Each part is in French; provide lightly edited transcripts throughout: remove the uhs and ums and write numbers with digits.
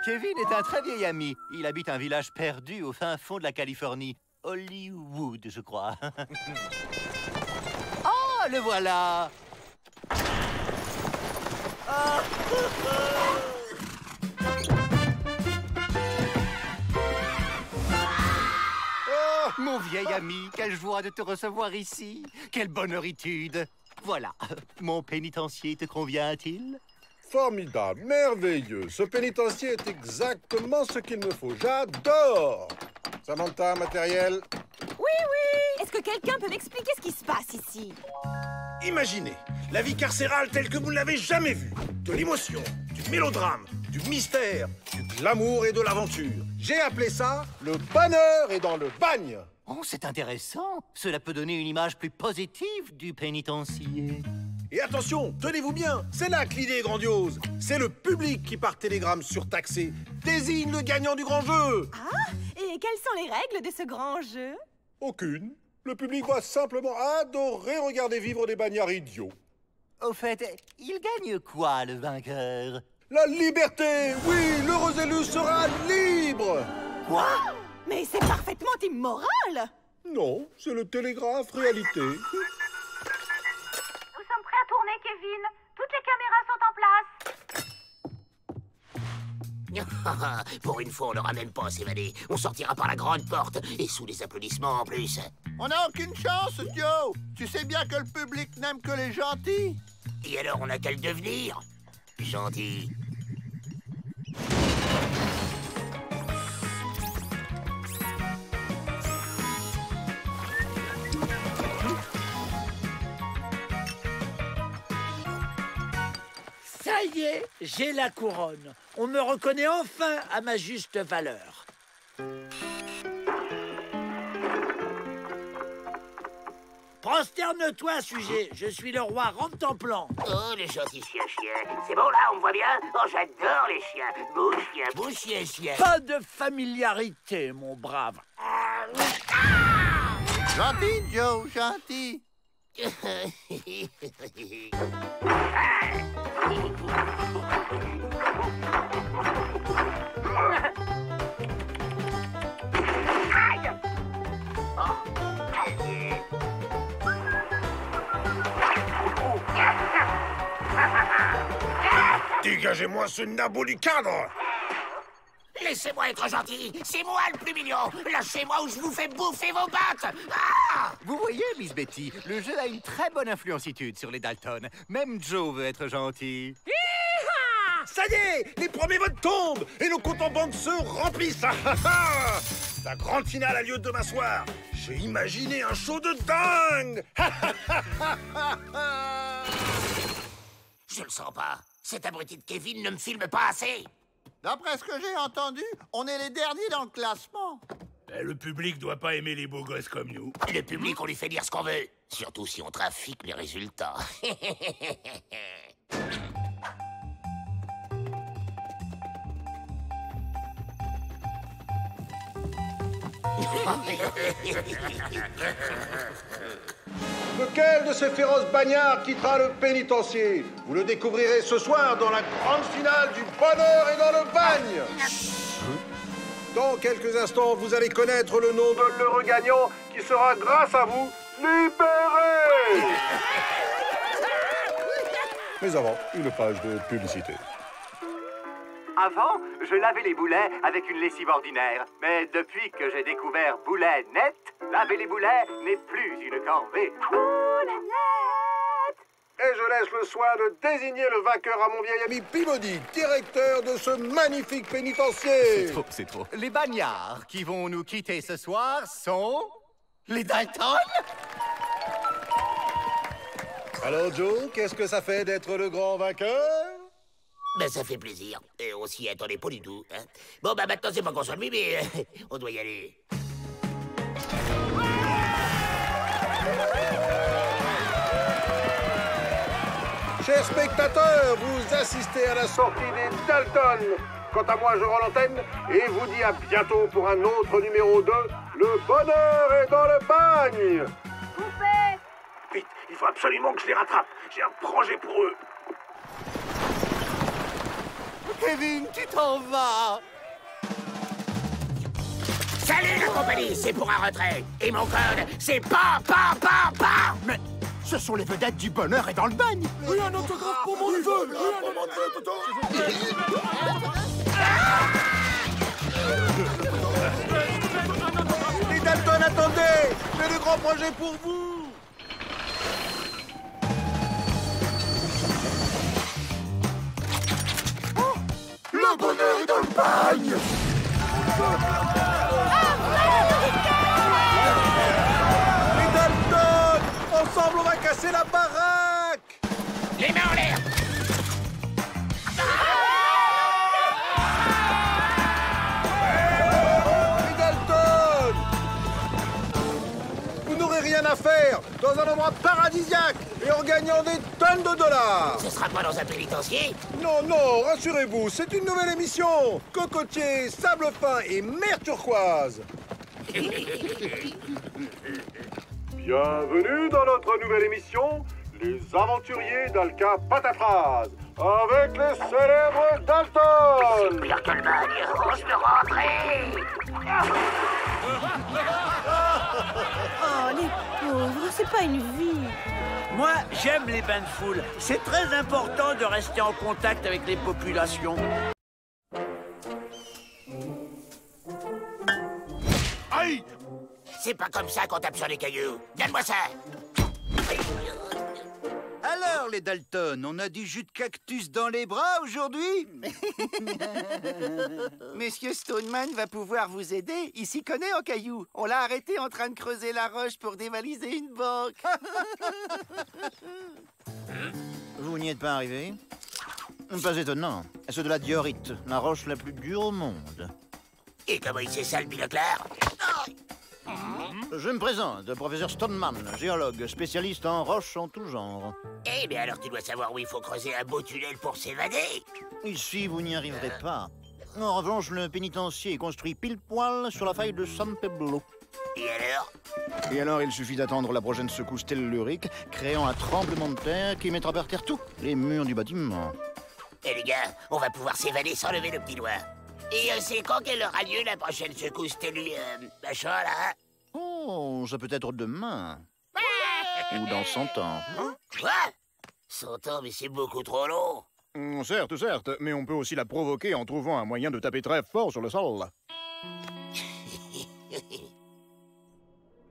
Kevin est un très vieil ami. Il habite un village perdu au fin fond de la Californie. Hollywood, je crois. Ah, le voilà! Ah. Oh, mon vieil ami, quelle joie de te recevoir ici. Quelle bonheuritude. Voilà, mon pénitencier te convient-il? Formidable, merveilleux. Ce pénitencier est exactement ce qu'il me faut. J'adore. Samantha, matériel. Oui, oui. Est-ce que quelqu'un peut m'expliquer ce qui se passe ici? Imaginez la vie carcérale telle que vous ne l'avez jamais vue. De l'émotion, du mélodrame, du mystère, du glamour et de l'aventure. J'ai appelé ça le bonheur est dans le bagne. Oh, c'est intéressant. Cela peut donner une image plus positive du pénitencier. Et attention, tenez-vous bien, c'est là que l'idée est grandiose. C'est le public qui, par télégramme surtaxé, désigne le gagnant du grand jeu. Ah, et quelles sont les règles de ce grand jeu? Aucune. Le public va simplement adorer regarder vivre des bagnards idiots. Au fait, il gagne quoi, le vainqueur? La liberté! Oui, l'heureux élu sera libre! Quoi? Mais c'est parfaitement immoral! Non, c'est le télégraphe réalité. Nous sommes prêts à tourner, Kevin. Toutes les caméras sont en place. Pour une fois, on n'aura même pas à s'évader. On sortira par la grande porte, et sous les applaudissements en plus. On n'a aucune chance, Joe. Tu sais bien que le public n'aime que les gentils. Et alors, on n'a qu'à le devenir gentil. Ça y est, j'ai la couronne. On me reconnaît enfin à ma juste valeur. Prosterne-toi, sujet. Je suis le roi Rentemplant. Oh, le gentil chien. C'est bon, là, on me voit bien? Oh, j'adore les chiens. Beau chien. Pas de familiarité, mon brave. Gentil, Joe, gentil. Dégagez-moi ce nabot du cadre! Laissez-moi être gentil. C'est moi le plus mignon. Lâchez-moi ou je vous fais bouffer vos pattes. Ah! Vous voyez, Miss Betty, le jeu a une très bonne influencitude sur les Dalton. Même Joe veut être gentil. Ça y est, les premiers votes tombent et nos comptes en banque se remplissent. La grande finale a lieu demain soir. J'ai imaginé un show de dingue. Je le sens pas. Cet abruti de Kevin ne me filme pas assez. D'après ce que j'ai entendu, on est les derniers dans le classement. Le public doit pas aimer les beaux gosses comme nous. Le public, on lui fait dire ce qu'on veut. Surtout si on trafique les résultats. Lequel de ces féroces bagnards quittera le pénitencier? Vous le découvrirez ce soir dans la grande finale du bonheur et dans le bagne. Dans quelques instants, vous allez connaître le nom de l'heureux gagnant qui sera, grâce à vous, libéré. Mais avant, une page de publicité. Avant, je lavais les boulets avec une lessive ordinaire. Mais depuis que j'ai découvert Boulet Net, laver les boulets n'est plus une corvée. Et je laisse le soin de désigner le vainqueur à mon vieil ami Peabody, directeur de ce magnifique pénitencier. C'est trop. Les bagnards qui vont nous quitter ce soir sont... les Dalton. Alors Joe, qu'est-ce que ça fait d'être le grand vainqueur? Ben, ça fait plaisir. Et on s'y attendait pas du tout. Hein. Bon, bah maintenant, c'est pas qu'on soit lui, mais on doit y aller. Chers spectateurs, vous assistez à la sortie des Dalton. Quant à moi, je rends l'antenne et vous dis à bientôt pour un autre numéro 2. Le bonheur est dans le bagne. Coupé! Vite, il faut absolument que je les rattrape. J'ai un projet pour eux. Kevin, tu t'en vas. Salut la compagnie, c'est pour un retrait. Et mon code, c'est PAN. Mais ce sont les vedettes du bonheur et dans le bagne. Oui, un autographe pour mon neveu. Les Dalton, attendez! J'ai de grands projets pour vous! Le bonheur est dans le bagne. Les Dalton! Ensemble, on va casser la baraque! Les mains en l'air. Les Dalton! Vous n'aurez rien à faire dans un endroit paradisiaque et en gagnant des tonnes de dollars! Ce sera pas dans un pénitencier? Non, non, rassurez-vous, c'est une nouvelle émission! Cocotier, sable fin et mer turquoise! Bienvenue dans notre nouvelle émission, Les Aventuriers d'Alka Pataphrase, avec les célèbres Dalton! Pire que le bagne, je peux rentrer. Oh, les pauvres, c'est pas une vie. Moi, j'aime les bains de foule. C'est très important de rester en contact avec les populations. Aïe! C'est pas comme ça qu'on tape sur les cailloux. Donne-moi ça. Alors, les Dalton, on a du jus de cactus dans les bras aujourd'hui? Monsieur Stoneman va pouvoir vous aider. Il s'y connaît en cailloux. On l'a arrêté en train de creuser la roche pour dévaliser une banque. Vous n'y êtes pas arrivé? Pas étonnant. C'est de la diorite, la roche la plus dure au monde. Et comment il sait ça, le binoclard? Je me présente, professeur Stoneman, géologue, spécialiste en roches en tout genre. Eh bien alors tu dois savoir où il faut creuser un beau tunnel pour s'évader. Ici, vous n'y arriverez pas. En revanche, le pénitencier est construit pile poil sur la faille de San Pablo. Et alors, il suffit d'attendre la prochaine secousse tellurique, créant un tremblement de terre qui mettra par terre tous les murs du bâtiment. Eh les gars, on va pouvoir s'évader sans lever le petit doigt. Et c'est quand qu'elle aura lieu la prochaine secousse machin là? Oh, ça peut être demain. Ou dans 100 ans. Quoi? 100 ans, mais c'est beaucoup trop long. Certes, mais on peut aussi la provoquer en trouvant un moyen de taper très fort sur le sol.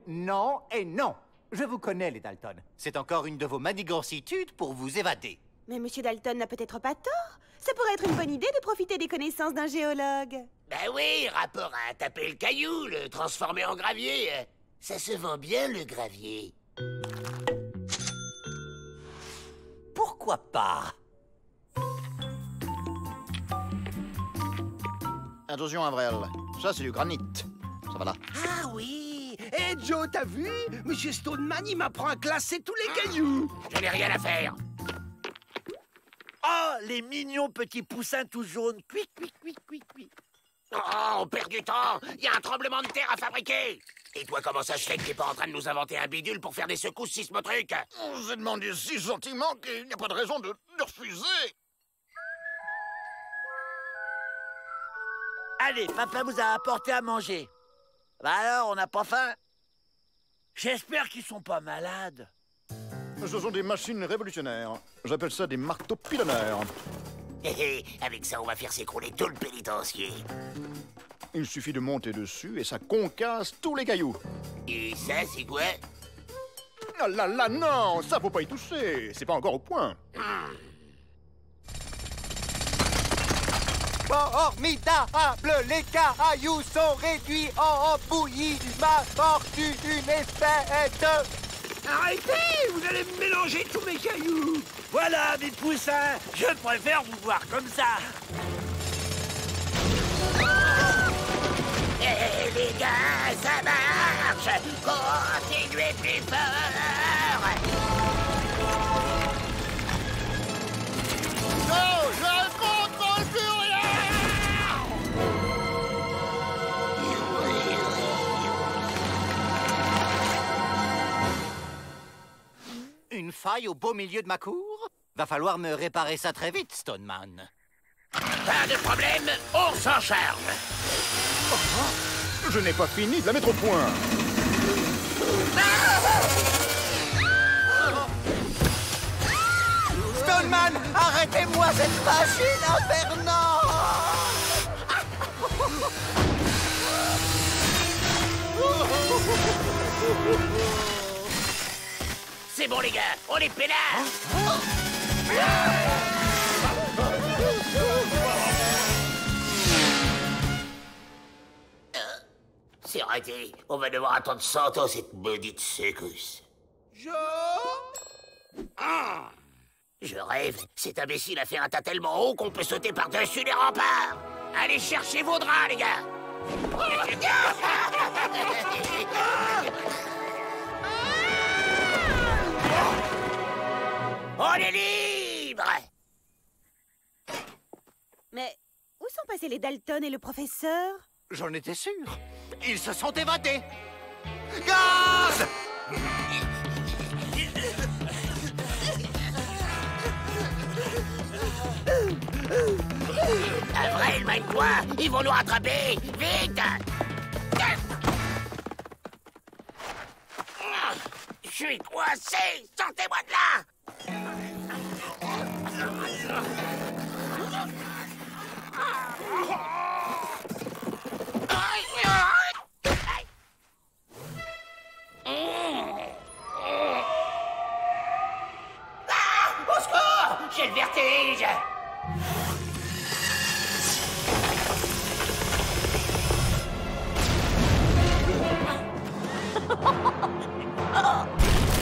Non et non. Je vous connais, les Dalton. C'est encore une de vos manigancitudes pour vous évader. Mais Monsieur Dalton n'a peut-être pas tort. Ça pourrait être une bonne idée de profiter des connaissances d'un géologue. Ben oui, rapport à taper le caillou, le transformer en gravier. Ça se vend bien, le gravier. Pourquoi pas? Attention, Avril. Ça, c'est du granit. Ça va là. Ah oui! Eh, Joe, t'as vu? Monsieur Stoneman, il m'apprend à classer tous les cailloux! Je n'ai rien à faire. Oh, les mignons petits poussins tout jaunes. Cuic. Oh, on perd du temps. Il y a un tremblement de terre à fabriquer. Et toi, comment ça se fait que t'es pas en train de nous inventer un bidule pour faire des secousses sismotrucs? J'ai demandé si gentiment qu'il n'y a pas de raison de refuser. Allez, papa vous a apporté à manger. Bah alors, on n'a pas faim? J'espère qu'ils sont pas malades. Ce sont des machines révolutionnaires. J'appelle ça des marteaux pilonneurs. Avec ça, on va faire s'écrouler tout le pénitencier. Il suffit de monter dessus et ça concasse tous les cailloux. Et ça, c'est quoi? Ah là, non, ça faut pas y toucher. C'est pas encore au point. Formidable! Les cailloux sont réduits en bouillie. Ma fortune est faite. Arrêtez! Vous allez me mélanger tous mes cailloux! Voilà, mes poussins, je préfère vous voir comme ça. Eh les gars, ça marche! Continuez plus fort! Non, je ne contrôle plus rien! Une faille au beau milieu de ma cour? Va falloir me réparer ça très vite, Stoneman. Pas de problème, on s'en charge. Je n'ai pas fini de la mettre au point. Stoneman, arrêtez-moi cette machine infernale! C'est bon les gars, on les pénale. C'est raté, on va devoir attendre 100 ans cette maudite secousse. Je rêve, cet imbécile a fait un tas tellement haut qu'on peut sauter par-dessus les remparts. Allez chercher vos draps les gars. On est libre! Mais où sont passés les Dalton et le professeur? J'en étais sûr. Ils se sont évadés. Gaz! Avril, mène-toi! Ils vont nous rattraper! Vite! Je suis coincé! Sortez-moi de là! Au secours! J'ai le vertige!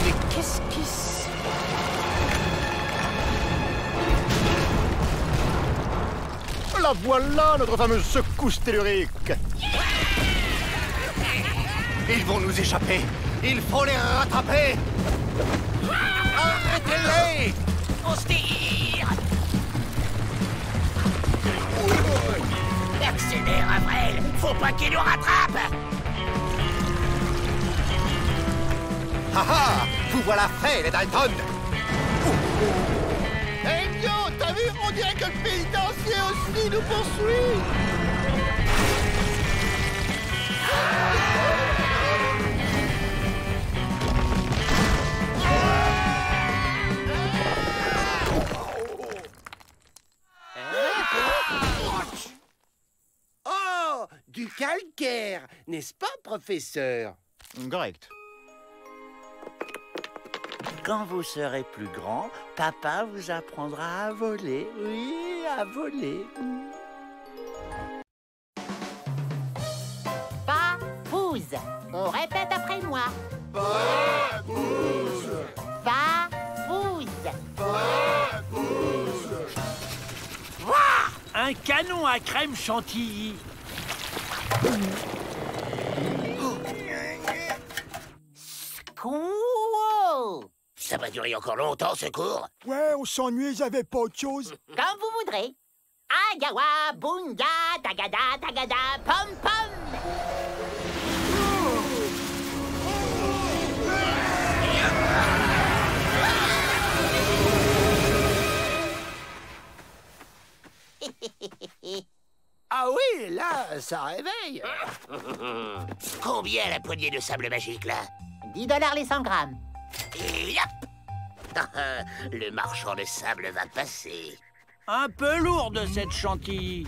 Mais qu'est-ce qui se... La voilà, notre fameuse secousse tellurique. Ils vont nous échapper. Il faut les rattraper. Arrêtez-les! On se tire! Accélère, Avril! Faut pas qu'il nous rattrape! Ah ah! Vous voilà frais, les Dalton! Hey, Yo, t'as vu? On dirait que le pénitencier aussi nous poursuit! Oh! Du calcaire, n'est-ce pas, professeur? Correct. Quand vous serez plus grand, papa vous apprendra à voler. Oui, à voler. Papouze. On répète après moi. Papouze. Papouze. Papouze. Un canon à crème chantilly. Cool. Ça va durer encore longtemps, ce cours? Ouais, on s'ennuie, j'avais pas autre chose. Comme vous voudrez. Agawa, bunga, tagada, tagada, pom pom. Ah oui, là, ça réveille. Combien la poignée de sable magique, là? $10 les 100 grammes. Et hop! Le marchand de sable va passer. Un peu lourde, cette chantilly.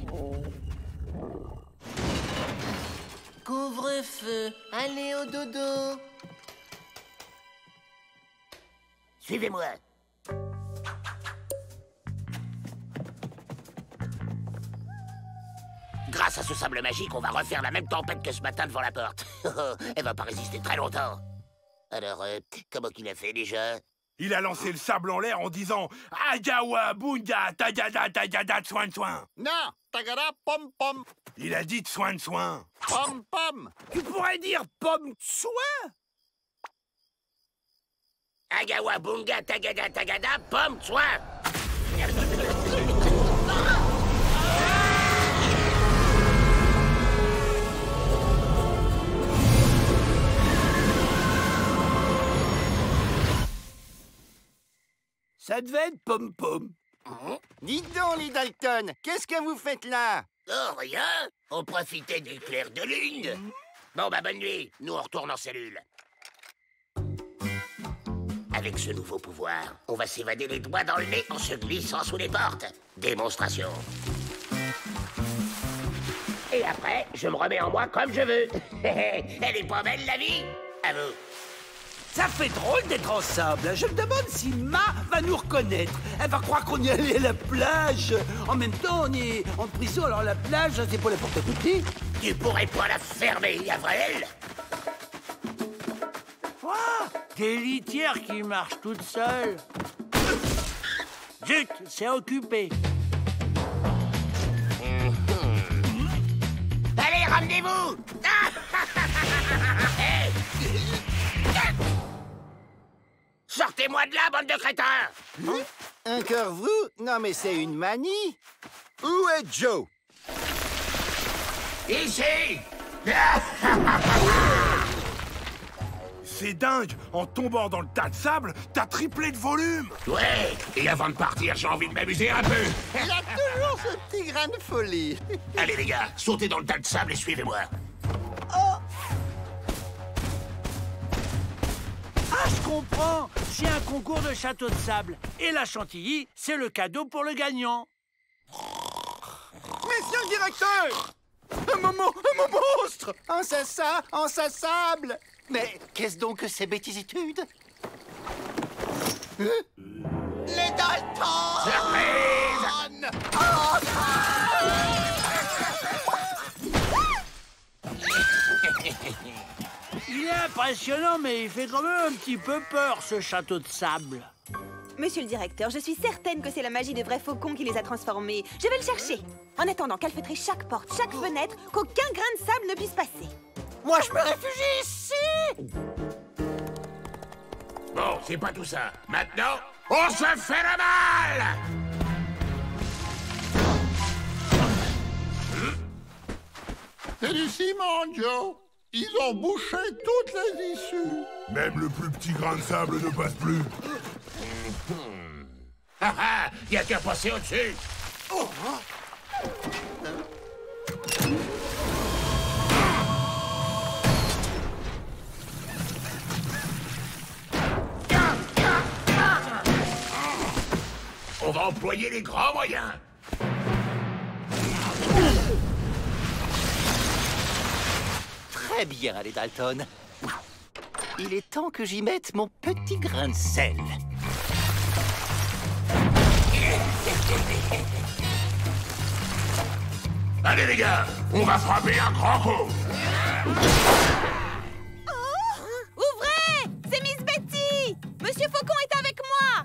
Couvre-feu, allez au dodo. Suivez-moi. Grâce à ce sable magique, on va refaire la même tempête que ce matin devant la porte. Elle va pas résister très longtemps. Alors, comment qu'il a fait déjà? Il a lancé le sable en l'air en disant « Agawa, bunga, tagada, tagada, soin de soin ». Non, tagada, pom pom. Il a dit de soin de soin. Pom pom. Tu pourrais dire pomme de soin. Agawa, bunga, tagada, tagada, pomme, soin. Ça devait être pom-pom. Dites donc, les Dalton, qu'est-ce que vous faites là? Oh, rien. On profitait du clair de lune. Bon, bah, bonne nuit. Nous, on retourne en cellule. Avec ce nouveau pouvoir, on va s'évader les doigts dans le nez en se glissant sous les portes. Démonstration. Et après, je me remets en moi comme je veux. Elle est pas belle, la vie? À vous. Ça fait drôle d'être en sable. Je me demande si Ma va nous reconnaître. Elle va croire qu'on est allé à la plage. En même temps, on est en prison, alors la plage, c'est pour la porte à côté. Tu pourrais pas la fermer, Gabriel? Quoi? Des litières qui marchent toutes seules. Zut, c'est occupé. Allez, ramenez-vous! Sortez-moi de là, bande de crétins! Encore vous? Non, mais c'est une manie. Où est Joe? Ici! C'est dingue! En tombant dans le tas de sable, t'as triplé de volume! Ouais, et avant de partir, j'ai envie de m'amuser un peu! Il a toujours ce petit grain de folie. Allez, les gars, sautez dans le tas de sable et suivez-moi. Ah, je comprends. C'est un concours de château de sable. Et la chantilly, c'est le cadeau pour le gagnant. Monsieur le directeur! Un monstre! En sa sable! Mais qu'est-ce donc que ces bêtisitudes? Les Dalton! Surprise! Il est impressionnant, mais il fait quand même un petit peu peur, ce château de sable. Monsieur le directeur, je suis certaine que c'est la magie de Vrai Faucon qui les a transformés. Je vais le chercher. En attendant, calfeutrer chaque porte, chaque fenêtre, qu'aucun grain de sable ne puisse passer. Moi, je me réfugie ici! Bon, c'est pas tout ça. Maintenant, on se fait le mal! C'est du ciment, Joe. Ils ont bouché toutes les issues. Même le plus petit grain de sable ne passe plus. Ah ah, y a qu'à passer au-dessus. On va employer les grands moyens. Très bien, les Dalton. Il est temps que j'y mette mon petit grain de sel. Allez, les gars, on va frapper un grand coup. Ouvrez! C'est Miss Betty! Monsieur Faucon est avec moi!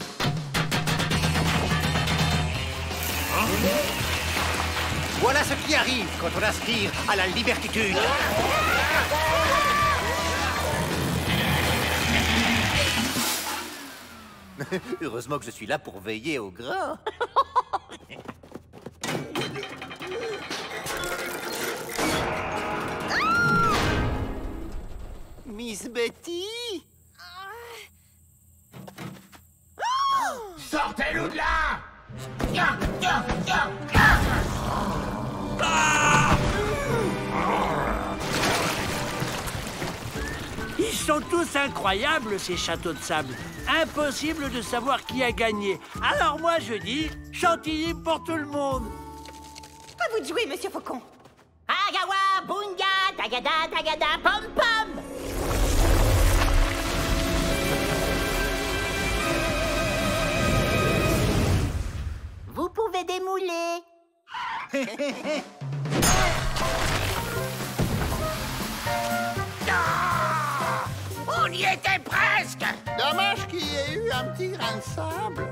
Voilà ce qui arrive quand on aspire à la libertitude. Heureusement que je suis là pour veiller au grain. Miss Betty? Sortez-nous de là! Ils sont tous incroyables, ces châteaux de sable. Impossible de savoir qui a gagné. Alors moi, je dis chantilly pour tout le monde. À vous de jouer, Monsieur Faucon. Agawa, bunga, tagada, tagada, pom pom. Vous pouvez démouler. On y était presque! Dommage qu'il y ait eu un petit grain de sable.